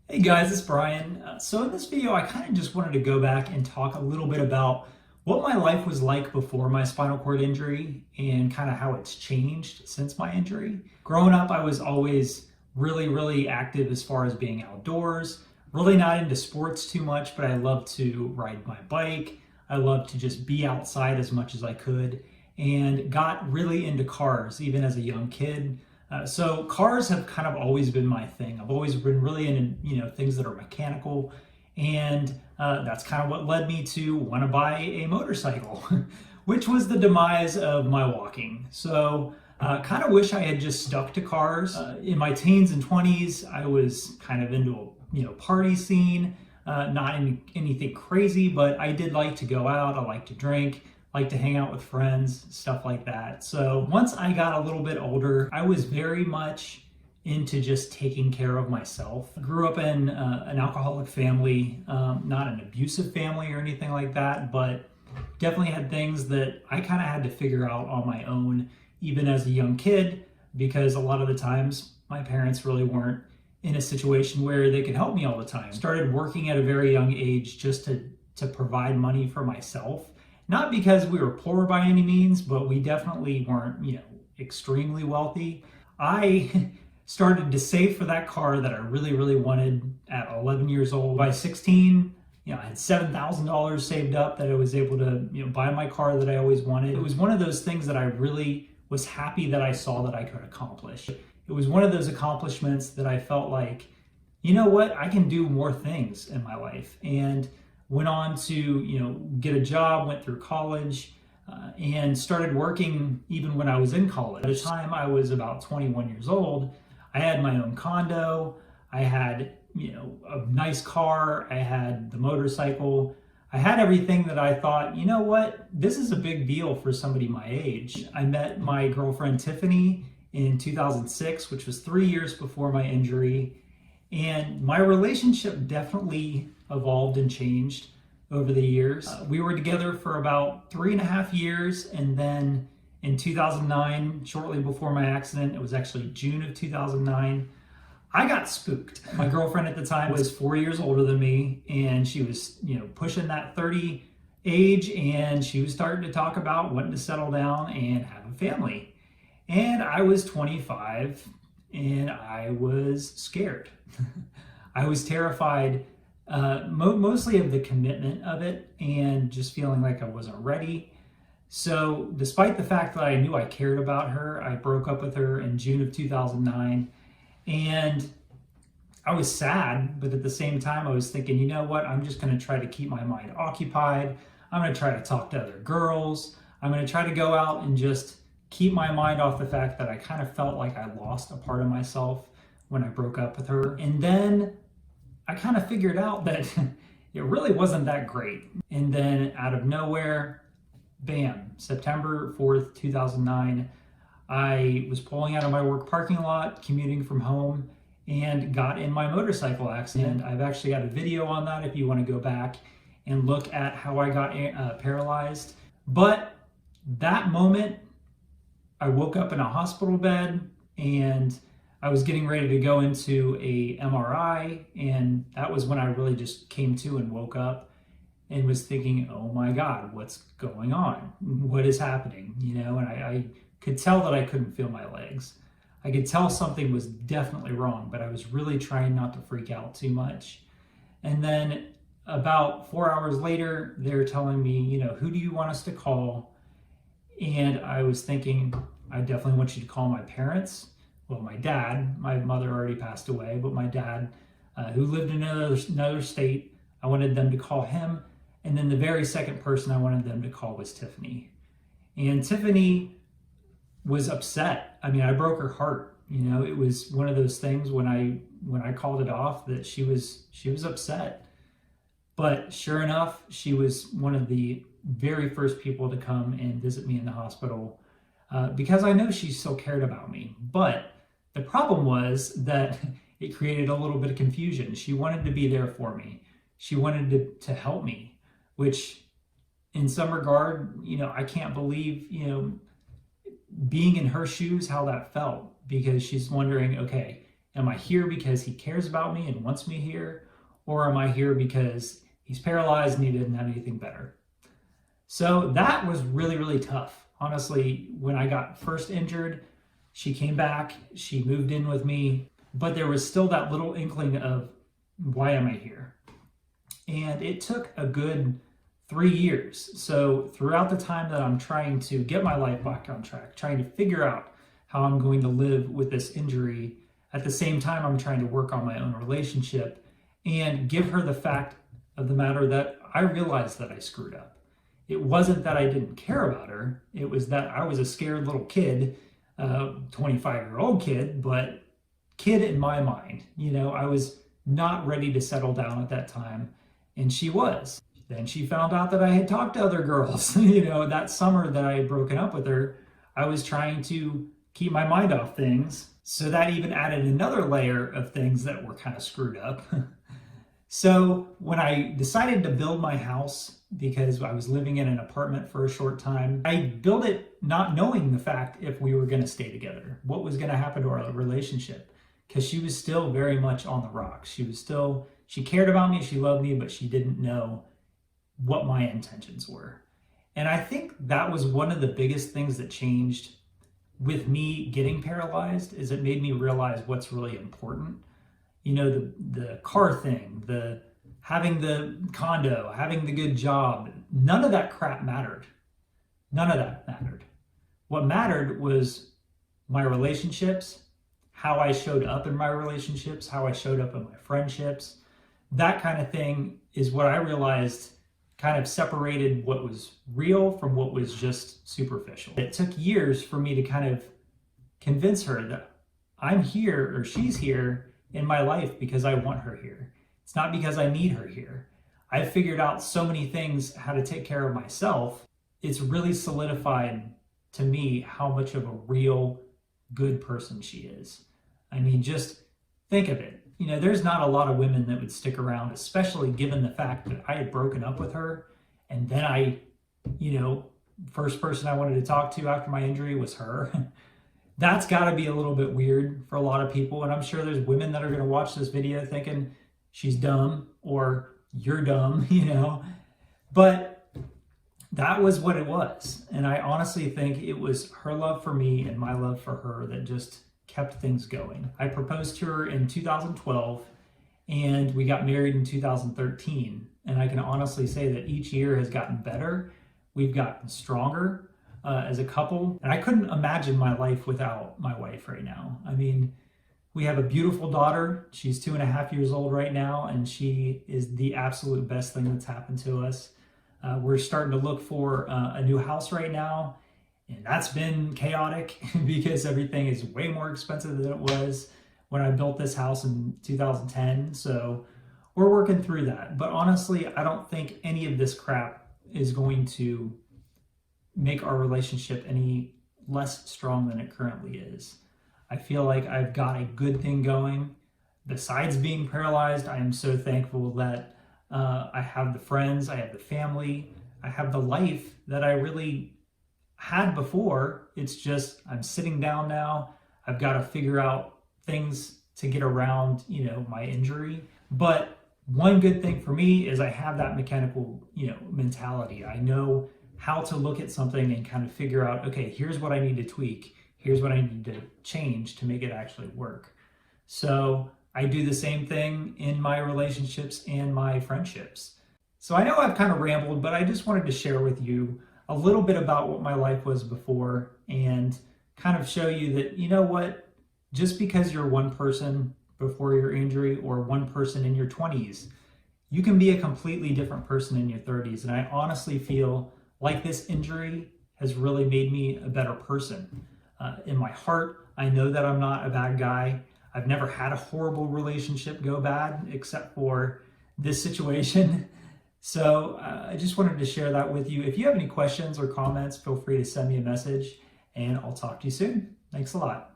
Hey guys, it's Brian. So in this video, I kind of just wanted to go back and talk a little bit about what my life was like before my spinal cord injury and kind of how it's changed since my injury. Growing up, I was always really active as far as being outdoors, really not into sports too much, but I loved to ride my bike. I loved to just be outside as much as I could and got really into cars even as a young kid. So cars have kind of always been my thing. I've always been really into things that are mechanical, and that's kind of what led me to want to buy a motorcycle, which was the demise of my walking. So kind of wish I had just stuck to cars. In my teens and 20s, I was kind of into a party scene, not anything crazy, but I did like to go out. I like to drink, like to hang out with friends, stuff like that. So once I got a little bit older, I was very much into just taking care of myself. I grew up in an alcoholic family, not an abusive family or anything like that, but definitely had things that I kind of had to figure out on my own, even as a young kid, because a lot of the times my parents really weren't in a situation where they could help me all the time. Started working at a very young age just to provide money for myself. Not because we were poor by any means, but we definitely weren't, extremely wealthy. I started to save for that car that I really wanted at 11 years old. By 16, I had $7,000 saved up that I was able to, buy my car that I always wanted. It was one of those things that I really was happy that I saw that I could accomplish. It was one of those accomplishments that I felt like, you know what, I can do more things in my life. And went on to get a job, went through college, and started working even when I was in college. By the time I was about 21 years old, I had my own condo, I had a nice car, I had the motorcycle, I had everything that I thought, you know what, this is a big deal for somebody my age. I met my girlfriend Tiffany in 2006, which was 3 years before my injury, and my relationship definitely evolved and changed over the years. We were together for about 3.5 years, and then in 2009, shortly before my accident, it was actually June of 2009, I got spooked. My girlfriend at the time was 4 years older than me, and she was, pushing that 30 age, and she was starting to talk about wanting to settle down and have a family. And I was 25, and I was scared. I was terrified, mostly of the commitment of it and just feeling like I wasn't ready. So despite the fact that I knew I cared about her, I broke up with her in June of 2009. And I was sad, but at the same time, I was thinking, you know what? I'm just going to try to keep my mind occupied. I'm going to try to talk to other girls. I'm going to try to go out and just keep my mind off the fact that I kind of felt like I lost a part of myself when I broke up with her. And then I kind of figured out that it really wasn't that great. And then out of nowhere, bam, September 4th, 2009, I was pulling out of my work parking lot, commuting from home, and got in my motorcycle accident. I've actually got a video on that if you want to go back and look at how I got paralyzed. But that moment, I woke up in a hospital bed, and I was getting ready to go into a MRI, and that was when I really just came to and woke up and was thinking, oh my God, what's going on? What is happening? And I could tell that I couldn't feel my legs. I could tell something was definitely wrong, but I was really trying not to freak out too much. And then about 4 hours later, they're telling me, who do you want us to call? And I was thinking, I definitely want you to call my parents. Well, my dad. My mother already passed away, but my dad, who lived in another state, I wanted them to call him. And then the very second person I wanted them to call was Tiffany. And Tiffany was upset. I mean, I broke her heart. It was one of those things when I called it off that she was upset. But sure enough, she was one of the very first people to come and visit me in the hospital, because I know she still cared about me. But the problem was that it created a little bit of confusion. She wanted to be there for me. She wanted to help me, which in some regard, I can't believe, being in her shoes, how that felt, because she's wondering, okay, Am I here because he cares about me and wants me here? Or am I here because he's paralyzed and he didn't have anything better? So that was really, really tough. Honestly, when I got first injured, she came back, she moved in with me, but there was still that little inkling of, why am I here? And it took a good 3 years. So throughout the time that I'm trying to get my life back on track, trying to figure out how I'm going to live with this injury, at the same time I'm trying to work on my own relationship and give her the fact of the matter that I realized that I screwed up. It wasn't that I didn't care about her. It was that I was a scared little kid, 25-year-old kid, but kid in my mind. I was not ready to settle down at that time, and she was. Then she found out that I had talked to other girls. That summer that I had broken up with her, I was trying to keep my mind off things. So that even added another layer of things that were kind of screwed up. So when I decided to build my house, because I was living in an apartment for a short time, I built it not knowing the fact if we were going to stay together, what was going to happen to our relationship, because she was still very much on the rocks. She cared about me, she loved me, but she didn't know what my intentions were. And I think that was one of the biggest things that changed with me getting paralyzed, is it made me realize what's really important. The car thing, the having the condo, having the good job, none of that crap mattered. None of that mattered. What mattered was my relationships, how I showed up in my relationships, how I showed up in my friendships. That kind of thing is what I realized kind of separated what was real from what was just superficial. It took years for me to kind of convince her that I'm here, or she's here in my life because I want her here. It's not because I need her here. I've figured out so many things, how to take care of myself. It's really solidified to me how much of a real good person she is. I mean, just think of it. There's not a lot of women that would stick around, especially given the fact that I had broken up with her. And then first person I wanted to talk to after my injury was her. That's got to be a little bit weird for a lot of people. And I'm sure there's women that are going to watch this video thinking she's dumb or you're dumb, But that was what it was. And I honestly think it was her love for me and my love for her that just kept things going. I proposed to her in 2012 and we got married in 2013. And I can honestly say that each year has gotten better. We've gotten stronger as a couple. And I couldn't imagine my life without my wife right now. I mean, we have a beautiful daughter. She's 2.5 years old right now, and she is the absolute best thing that's happened to us. We're starting to look for a new house right now, and that's been chaotic because everything is way more expensive than it was when I built this house in 2010. So we're working through that. But honestly, I don't think any of this crap is going to make our relationship any less strong than it currently is. I feel like I've got a good thing going. Besides being paralyzed, I am so thankful that I have the friends, I have the family, I have the life that I really had before. It's just I'm sitting down now. I've got to figure out things to get around, my injury. But one good thing for me is I have that mechanical, mentality. I know how to look at something and kind of figure out, okay, here's what I need to tweak. Here's what I need to change to make it actually work. So I do the same thing in my relationships and my friendships. So I know I've kind of rambled, but I just wanted to share with you a little bit about what my life was before and kind of show you that, what, just because you're one person before your injury or one person in your 20s, you can be a completely different person in your 30s. And I honestly feel like this injury has really made me a better person. In my heart, I know that I'm not a bad guy. I've never had a horrible relationship go bad except for this situation. So I just wanted to share that with you. If you have any questions or comments, feel free to send me a message and I'll talk to you soon. Thanks a lot.